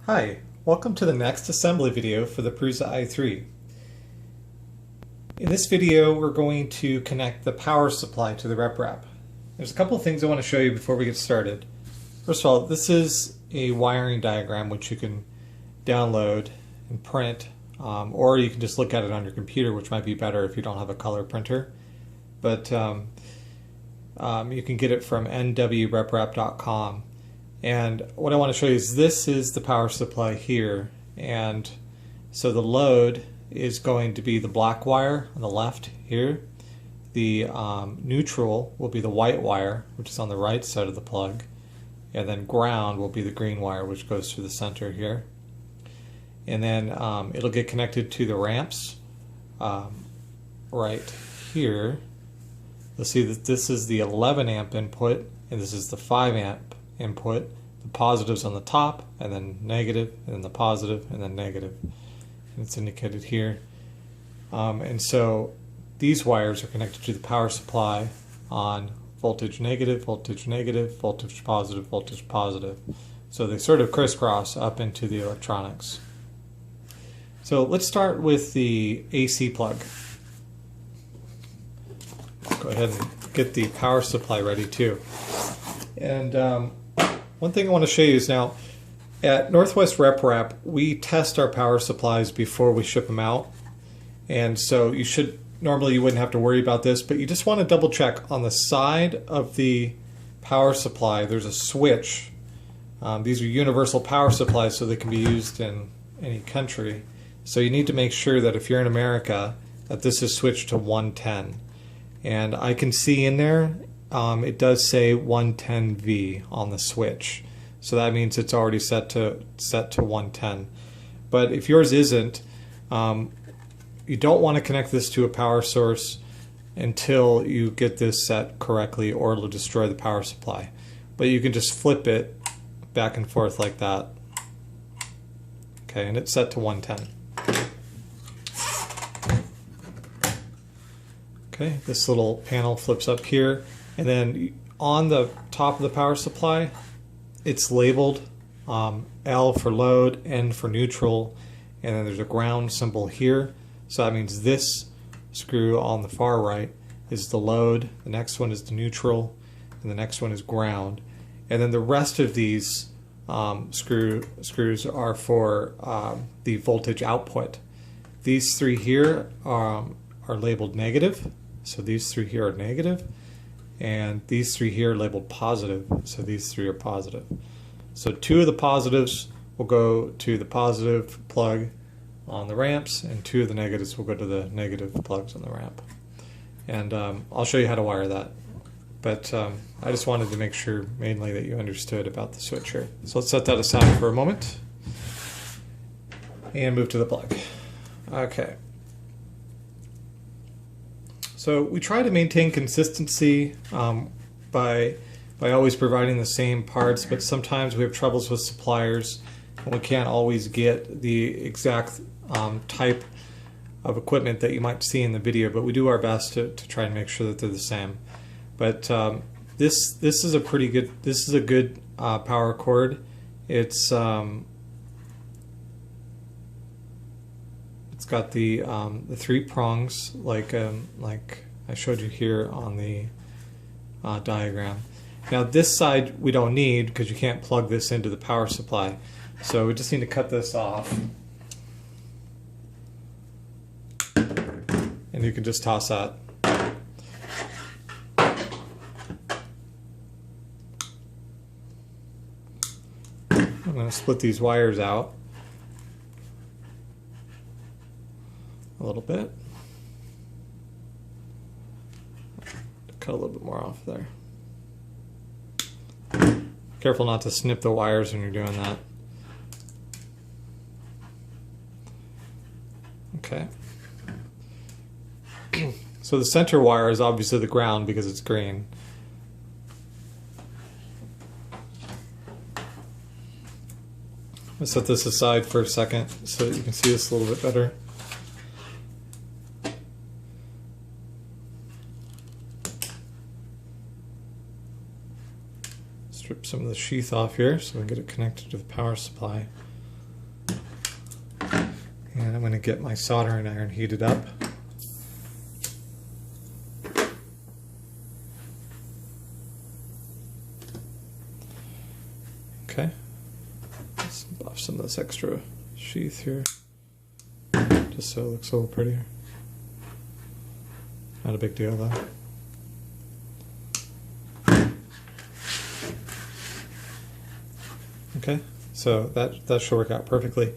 Hi, welcome to the next assembly video for the Prusa i3. In this video we're going to connect the power supply to the RepRap. There's a couple of things I want to show you before we get started. First of all, this is a wiring diagram which you can download and print, or you can just look at it on your computer, which might be better if you don't have a color printer. But you can get it from nwreprap.com. And what I want to show you is this is the power supply here, and so the load is going to be the black wire on the left here. The neutral will be the white wire, which is on the right side of the plug, and then ground will be the green wire, which goes through the center here. And then it'll get connected to the ramps right here. You'll see that this is the 11 amp input and this is the 5 amp input. The positive's on the top, and then negative, and then the positive, and then negative. And it's indicated here. And so these wires are connected to the power supply on voltage negative, voltage negative, voltage positive, voltage positive. So they sort of crisscross up into the electronics. So let's start with the AC plug. Go ahead and get the power supply ready too. And one thing I want to show you is now at Northwest RepRap we test our power supplies before we ship them out, and so normally you wouldn't have to worry about this, but you just want to double check on the side of the power supply. There's a switch. These are universal power supplies, so they can be used in any country. So you need to make sure that if you're in America that this is switched to 110, and I can see in there it does say 110V on the switch, so that means it's already set to 110. But if yours isn't, you don't want to connect this to a power source until you get this set correctly, or it'll destroy the power supply. But you can just flip it back and forth like that. Okay, and it's set to 110. Okay, this little panel flips up here. And then on the top of the power supply, it's labeled L for load, N for neutral, and then there's a ground symbol here. So that means this screw on the far right is the load, the next one is the neutral, and the next one is ground. And then the rest of these screws are for the voltage output. These three here are labeled negative, so these three here are negative. And these three here are labeled positive, so these three are positive. So two of the positives will go to the positive plug on the ramps, and two of the negatives will go to the negative plugs on the ramp. And I'll show you how to wire that. But I just wanted to make sure mainly that you understood about the switch here. So let's set that aside for a moment and move to the plug. Okay. So we try to maintain consistency by always providing the same parts, but sometimes we have troubles with suppliers and we can't always get the exact type of equipment that you might see in the video, but we do our best to try and make sure that they're the same. But this is a pretty good, this is a good power cord. It's got the 3 prongs like I showed you here on the diagram. Now this side we don't need because you can't plug this into the power supply, so we just need to cut this off, and you can just toss that. I'm going to split these wires out a little bit. Cut a little bit more off there. Careful not to snip the wires when you're doing that. Okay. So the center wire is obviously the ground because it's green. I'll set this aside for a second so that you can see this a little bit better. Strip some of the sheath off here so we can get it connected to the power supply. And I'm going to get my soldering iron heated up. Okay, let's buff some of this extra sheath here, just so it looks a little prettier. Not a big deal though. Okay, so that should work out perfectly.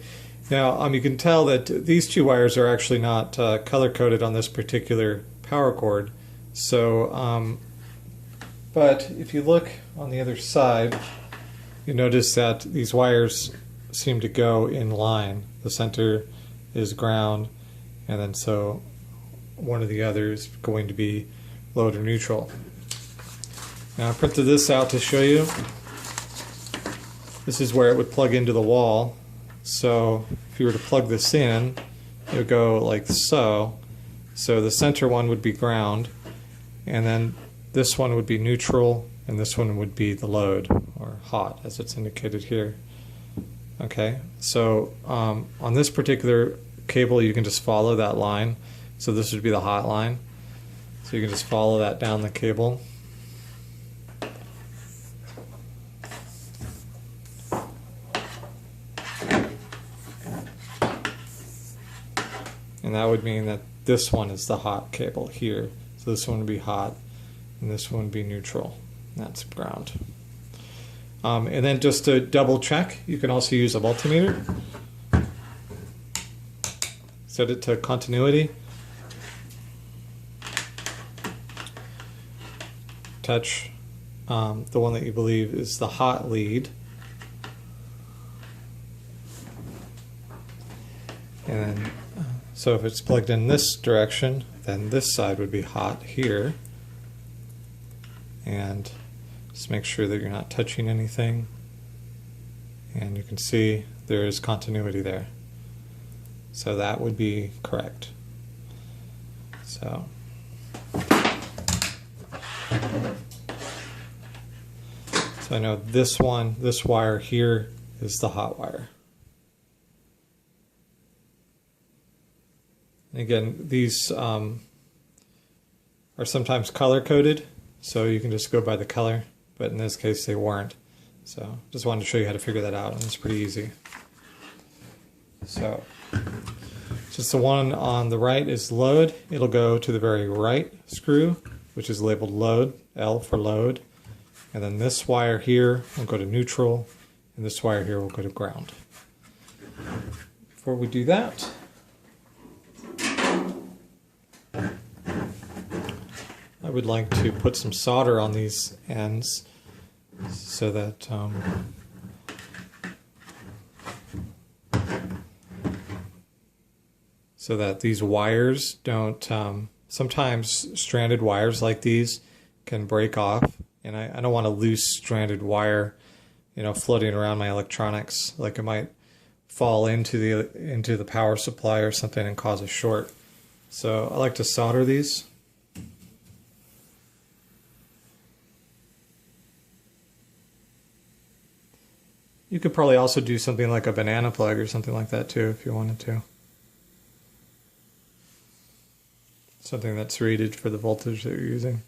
Now you can tell that these two wires are actually not color coded on this particular power cord. So, but if you look on the other side, you notice that these wires seem to go in line. The center is ground, and then so one of the others is going to be load or neutral. Now I printed this out to show you. This is where it would plug into the wall. So if you were to plug this in, it would go like so. So the center one would be ground, and then this one would be neutral, and this one would be the load, or hot, as it's indicated here. Okay, so on this particular cable, you can just follow that line. So this would be the hot line. So you can just follow that down the cable. And that would mean that this one is the hot cable here. So this one would be hot, and this one would be neutral. That's ground. And then just to double check, you can also use a multimeter. Set it to continuity. Touch the one that you believe is the hot lead. And then, so if it's plugged in this direction, then this side would be hot here. And just make sure that you're not touching anything. And you can see there is continuity there. So that would be correct. So I know this one, this wire here is the hot wire. And again, these are sometimes color coded, so you can just go by the color, but in this case they weren't. So just wanted to show you how to figure that out, and it's pretty easy. So just the one on the right is load. It'll go to the very right screw, which is labeled load, L for load. And then this wire here will go to neutral, and this wire here will go to ground. Before we do that, I would like to put some solder on these ends so that these wires don't, sometimes stranded wires like these can break off, and I don't want a loose stranded wire, you know, floating around my electronics. Like it might fall into the power supply or something and cause a short. So I like to solder these. You could probably also do something like a banana plug or something like that too if you wanted to. Something that's rated for the voltage that you're using.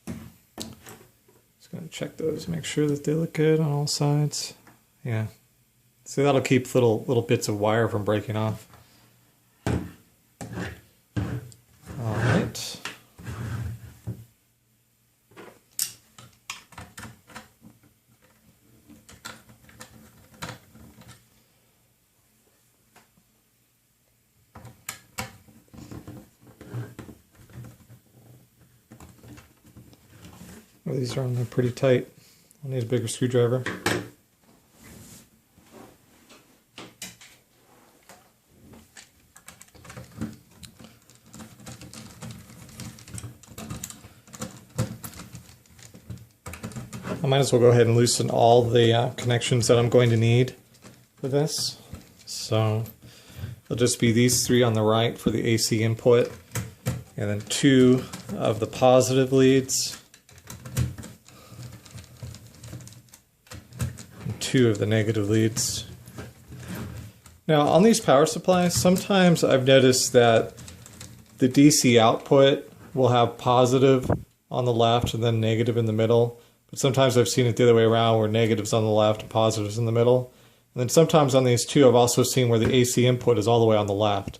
Just going to check those, make sure that they look good on all sides. Yeah. So that'll keep little bits of wire from breaking off. All right. Well, these are on there pretty tight. I'll need a bigger screwdriver. I might as well go ahead and loosen all the connections that I'm going to need for this. So it'll just be these three on the right for the AC input, and then two of the positive leads 2 of the negative leads. Now on these power supplies, sometimes I've noticed that the DC output will have positive on the left and then negative in the middle. But sometimes I've seen it the other way around where negatives on the left and positives in the middle. And then sometimes on these two I've also seen where the AC input is all the way on the left.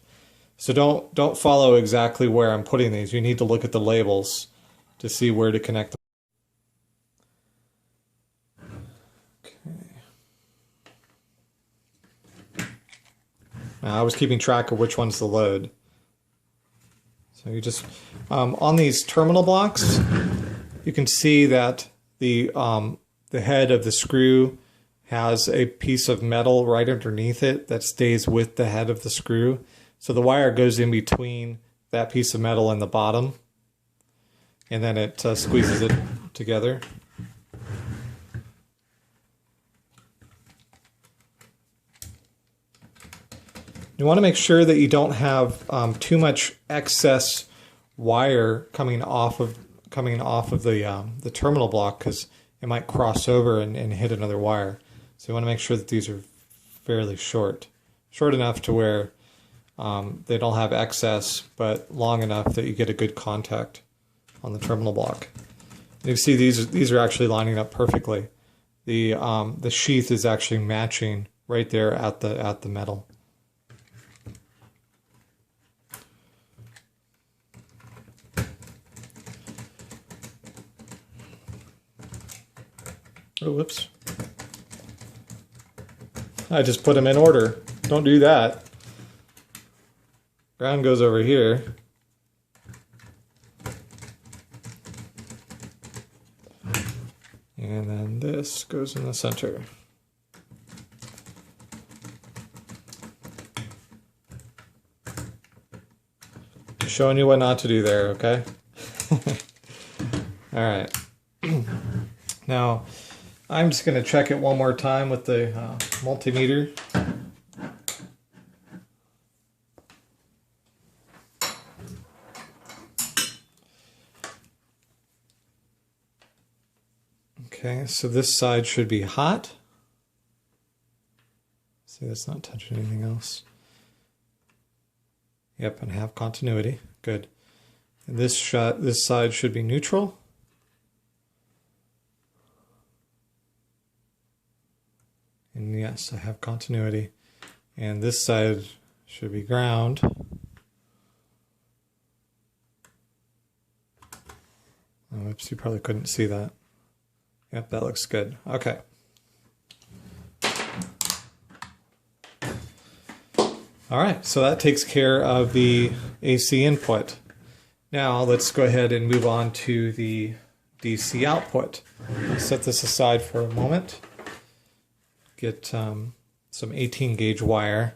So don't follow exactly where I'm putting these. You need to look at the labels to see where to connect them. Now, I was keeping track of which one's the load. So you just, on these terminal blocks, you can see that the head of the screw has a piece of metal right underneath it that stays with the head of the screw. So the wire goes in between that piece of metal and the bottom, and then it squeezes it together. You want to make sure that you don't have too much excess wire coming off of the terminal block, because it might cross over and hit another wire. So you want to make sure that these are fairly short enough to where they don't have excess, but long enough that you get a good contact on the terminal block. And you can see these are actually lining up perfectly. The sheath is actually matching right there at the metal. Oh, whoops. I just put them in order. Don't do that. Ground goes over here. And then this goes in the center. Showing you what not to do there, okay? All right. Now, I'm just going to check it one more time with the multimeter. Okay, so this side should be hot. See, that's not touching anything else. Yep, and have continuity. Good. And this side should be neutral. And yes, I have continuity. And this side should be ground. Oh, oops, you probably couldn't see that. Yep, that looks good. Okay. All right, so that takes care of the AC input. Now let's go ahead and move on to the DC output. I'll set this aside for a moment. Get some 18 gauge wire.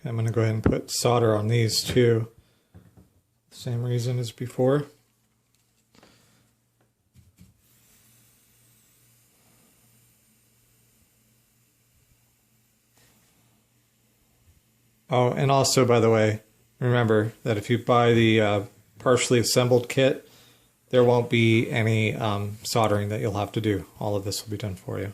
I'm going to go ahead and put solder on these too. Same reason as before. Oh, and also, by the way, remember that if you buy the partially assembled kit, there won't be any soldering that you'll have to do. All of this will be done for you.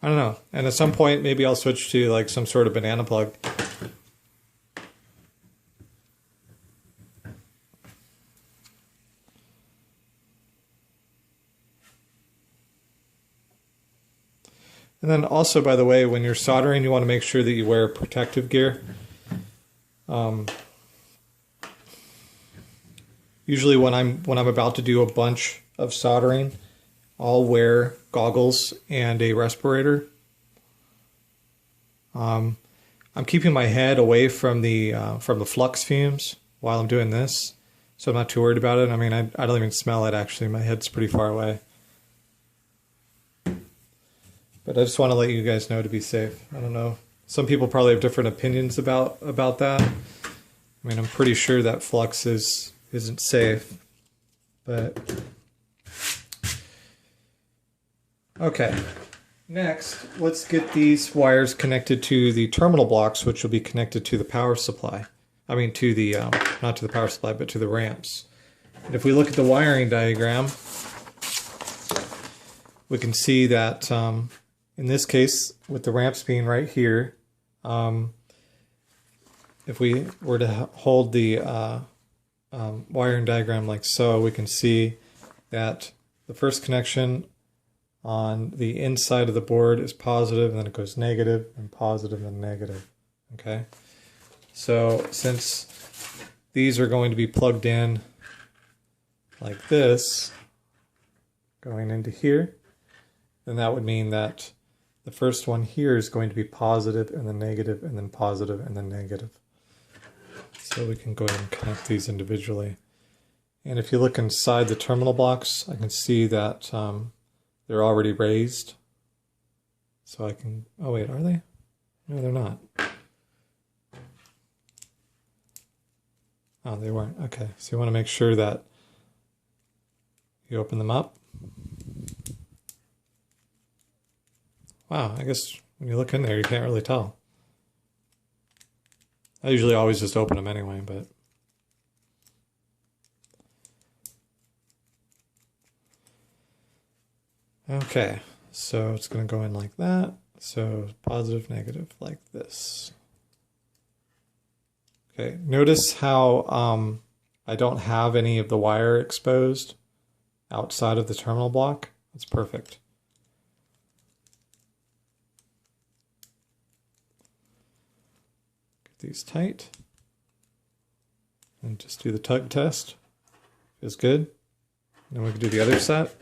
I don't know. And at some point, maybe I'll switch to like some sort of banana plug. And then also, by the way, when you're soldering, you want to make sure that you wear protective gear. Usually when I'm about to do a bunch of soldering, I'll wear goggles and a respirator. I'm keeping my head away from the flux fumes while I'm doing this, so I'm not too worried about it. I mean, I don't even smell it actually. My head's pretty far away. But I just want to let you guys know to be safe. I don't know. Some people probably have different opinions about that. I mean, I'm pretty sure that flux isn't safe. But okay. Next, let's get these wires connected to the terminal blocks, which will be connected to the power supply. I mean, to the not to the power supply, but to the ramps. And if we look at the wiring diagram, we can see that in this case, with the ramps being right here, if we were to hold the wiring diagram like so, we can see that the first connection on the inside of the board is positive, and then it goes negative, and positive, and negative. Okay? So since these are going to be plugged in like this, going into here, then that would mean that the first one here is going to be positive, and then negative, and then positive, and then negative. So we can go ahead and connect these individually. And if you look inside the terminal blocks, I can see that they're already raised. So I can, oh wait, are they? No, they're not. Oh, they weren't. Okay, so you want to make sure that you open them up. Wow, I guess when you look in there, you can't really tell. I usually always just open them anyway, but... Okay, so it's going to go in like that. So positive, negative, like this. Okay, notice how I don't have any of the wire exposed outside of the terminal block. That's perfect. Get these tight. And just do the tug test. Feels good. Then we can do the other set.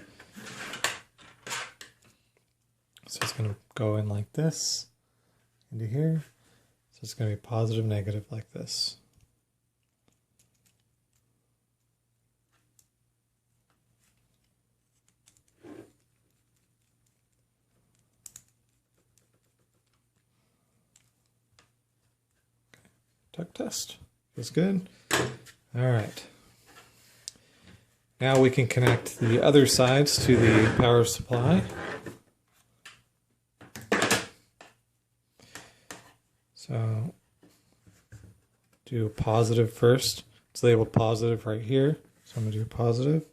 So it's going to go in like this, into here. So it's going to be positive, negative, like this. Tug test. Feels good. All right. Now we can connect the other sides to the power supply. So do positive first. It's labeled positive right here. So I'm going to do positive.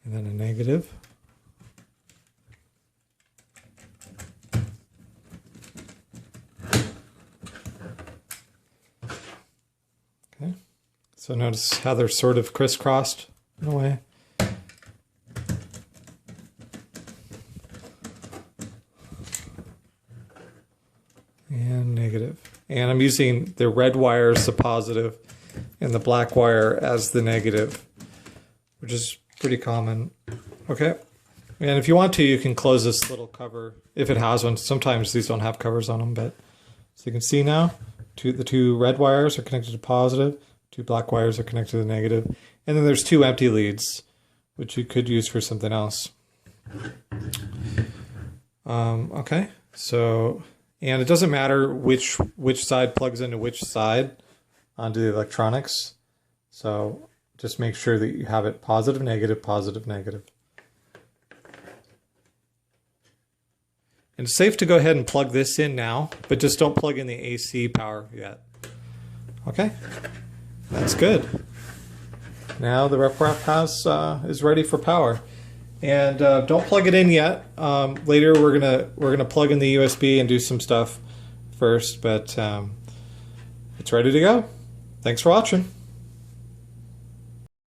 And then a negative. Okay. So notice how they're sort of crisscrossed in a way. And negative. And I'm using the red wire as the positive and the black wire as the negative, which is pretty common. Okay. And if you want to, you can close this little cover if it has one. Sometimes these don't have covers on them, but so you can see now the two red wires are connected to positive, two black wires are connected to negative, and then there's two empty leads, which you could use for something else. Okay. So, and it doesn't matter which side plugs into which side onto the electronics. So just make sure that you have it positive, negative, positive, negative. And it's safe to go ahead and plug this in now, but just don't plug in the AC power yet. Okay, that's good. Now the RepRap is ready for power. And don't plug it in yet. Later we're gonna plug in the USB and do some stuff first, but it's ready to go. Thanks for watching.